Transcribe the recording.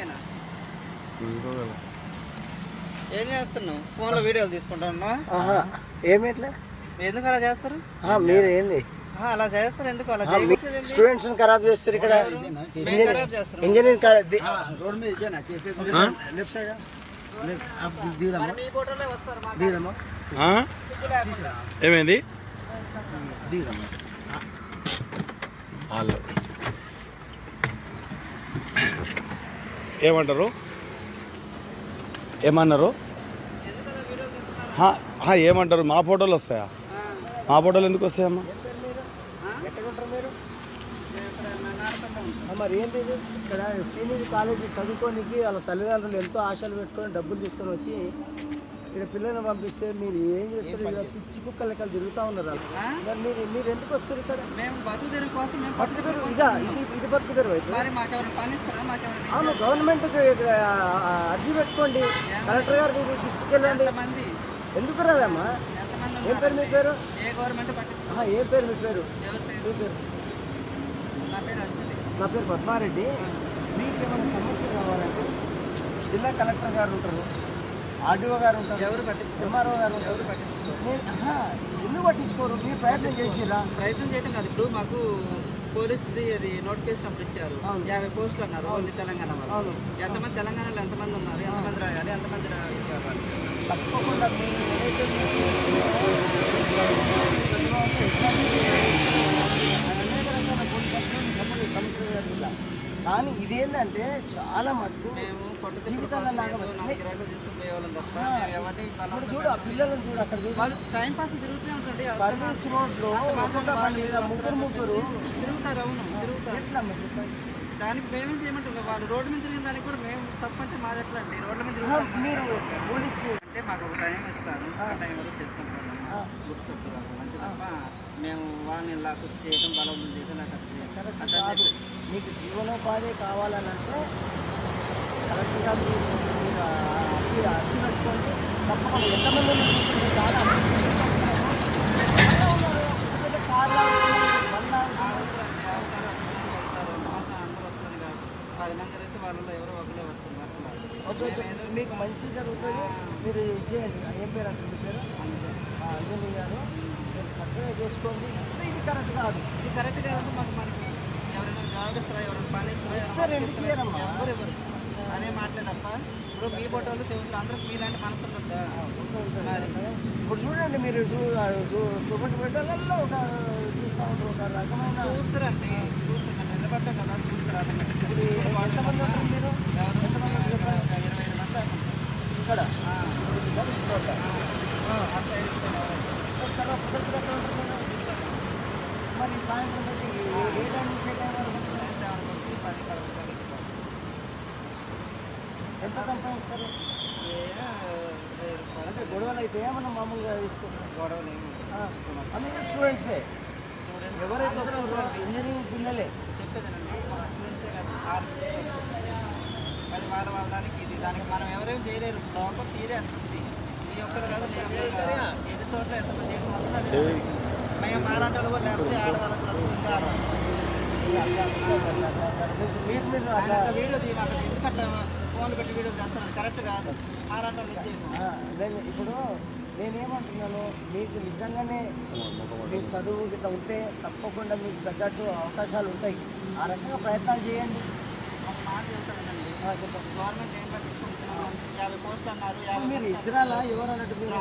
ఆయన ఏం చేస్తున్నావు? ఫోన్లో వీడియోలు తీసుకుంటా. ఏమిట్లా ఎందుకు అలా చేస్తారు? మీరు ఏంది అలా చేస్తారు? ఎందుకు అలా స్టూడెంట్స్ ఖరాబ్ చేస్తారు ఇక్కడ? ఇంజనీరింగ్ రోడ్ మీద లెఫ్ట్ సైడ్ ఏమైంది? ఏమంటారు? ఏమన్నారు? ఏమంటారు? మా ఫోటోలు వస్తాయా? మా ఫోటోలు ఎందుకు వస్తాయమ్మా? మరి ఏంటి ఇక్కడ సీనియర్ కాలేజీ చదువుకోనికి వాళ్ళ తల్లిదండ్రులు ఎంతో ఆశలు పెట్టుకొని డబ్బులు తీసుకొని వచ్చి ఇక్కడ పిల్లల్ని పంపిస్తే మీరు ఏం చేస్తారు? ఇలా పిచ్చి కుక్క లెక్కలు తిరుగుతూ ఉన్నారు. మరి మీరు ఎందుకు వస్తారు ఇక్కడ? మేము బతుకు తెరువు కోసం ఇది బతుకు తెరువు అయితే అవును, గవర్నమెంట్ అర్జీ పెట్టుకోండి, కలెక్టర్ గారు డిస్ట్రిక్ట్ వెళ్ళండి. ఎందుకు రాదమ్మా? ఏం పేరు మీ పేరు? ఏ గవర్నమెంట్ ఏం పేరు మీ పేరు? మీ పేరు? నా పేరు పద్మారెడ్డి. మీకు ఏమైనా సమస్యలు కావాలంటే జిల్లా కలెక్టర్ గారు ఉంటారు, ఆర్డీఓ గారు ఉంటారు, ఎవరు పట్టించుకోరు, ఎంఆర్ఓ గారు ఎవరు పట్టించుకోరు. ఎందుకు పట్టించుకోరు? మీరు ప్రయత్నం చేసిరా? ప్రయత్నం చేయడం కాదు. ఇప్పుడు మాకు పోలీసుది అది నోటిఫికేషన్ అప్పుడు ఇచ్చారు. 50 పోస్టులు అన్నారు ఓన్లీ తెలంగాణ వాళ్ళు. ఎంతమంది తెలంగాణలో ఎంతమంది ఉన్నారు, ఎంతమంది రాయాలి, ఎంతమంది ఇచ్చేవాళ్ళు. తప్పకుండా కానీ ఇదేంటంటే చాలా మటుకు మేము జీవితంలో చూడు, ఆ పిల్లలను చూడు, అక్కడ చూడు టైం పాస్ తిరుగుతూనే ఉంటుంది. సర్వీస్ రోడ్ లో ముగ్గురు తిరుగుతారు. అవును, తిరుగుతారు. ఎట్లా దానికి మేమేం చేయమంటాం? వాళ్ళు రోడ్డు మీద తిరిగిన దానికి కూడా మేము తప్పంటే మాది ఎట్లా అండి? రోడ్ల మీద మీరు పోలీసు అంటే మాకు ఒక టైం ఇస్తారు, ఆ టైం వరకు చేస్తుంటాం. గుర్తు చెప్తారు అంతే తప్ప మేము వాళ్ళని ఇలా గుర్తు చేయడం, బలవంతం చేయడం కాదు. మీకు జీవనోపాధి కావాలనంటే కరెక్ట్గా మీరు అర్జీ పెట్టుకోండి. తప్పకుండా ఎంతమంది చాలా మీకు మంచి జరుగుతుంది. మీరు చేయండి. ఏం పేరు అంటే మీ పేరు? అంజనీ గారు. మీరు చక్కగా చేసుకోండి. ఇది కరెక్ట్ కాదు. ఇది కరెక్ట్ కాదంటే మనకి ఎవరైనా జాబ్ ఇస్తారా, ఎవరైనా పని ఇస్తారా? ఎవరు అనే మాటలే తప్ప. ఇప్పుడు మీ ఫోటోలు చెవులు అందరూ మీలాంటి మనసు ఉంటుందా? ఇప్పుడు చూడండి, మీరు పెట్టాలలో ఒక చూస్తూ ఉంటారు, ఒక రకమైన చూస్తారండి. నిలబడ్డా కదా చూస్తారా? ఇప్పుడు ఎంతమంది ఉంటారు మీరు? ఎంతమంది ఉంటారు? 25 మంది ఇక్కడ సర్వీస్ రోడ్ మరి సాయంత్రం బట్టి ఏ టైం నుంచి టైం వరకు ఎంత సంపాదిస్తారు? అంటే గొడవలు అయితే ఏమన్నా మామూలుగా తీసుకుంటారు? గొడవలు ఏమి అందుకే స్టూడెంట్సే ఎవరైతే వస్తున్నారో ఇంజనీరింగ్ పిల్లలే చెప్పేదేనండి. మన స్టూడెంట్సే కాదు, అది వాళ్ళ దానికి ఇది దానికి మనం ఎవరేం చేయలేరు. లోపల తీరే అంటుంది. మీ ఒక్కరు కాదు, ఏది చోట్ల ఎంతమంది చేసి వస్తున్నారు. మేము మారాటలు లేకపోతే ఆడవాళ్ళకు వీడియో తీయమాట. ఎందుకంటే ఫోన్ పెట్టి వీడియో చేస్తారు, అది కరెక్ట్ కాదు. మారాటలు ఇచ్చేసి ఇప్పుడు నేనేమంటున్నాను, మీకు నిజంగానే మీకు చదువు ఇట్లా ఉంటే తప్పకుండా మీకు తగ్గట్టు అవకాశాలు ఉంటాయి. ఆ రకంగా ప్రయత్నాలు చేయండి. ఒక మాట చెప్తానండి, గవర్నమెంట్ ఏం పట్టించుకుంటున్నారు? 50 పోస్టులు అన్నారు. మీరు ఇజ్రాలా ఎవరు అన్నట్టు మీరు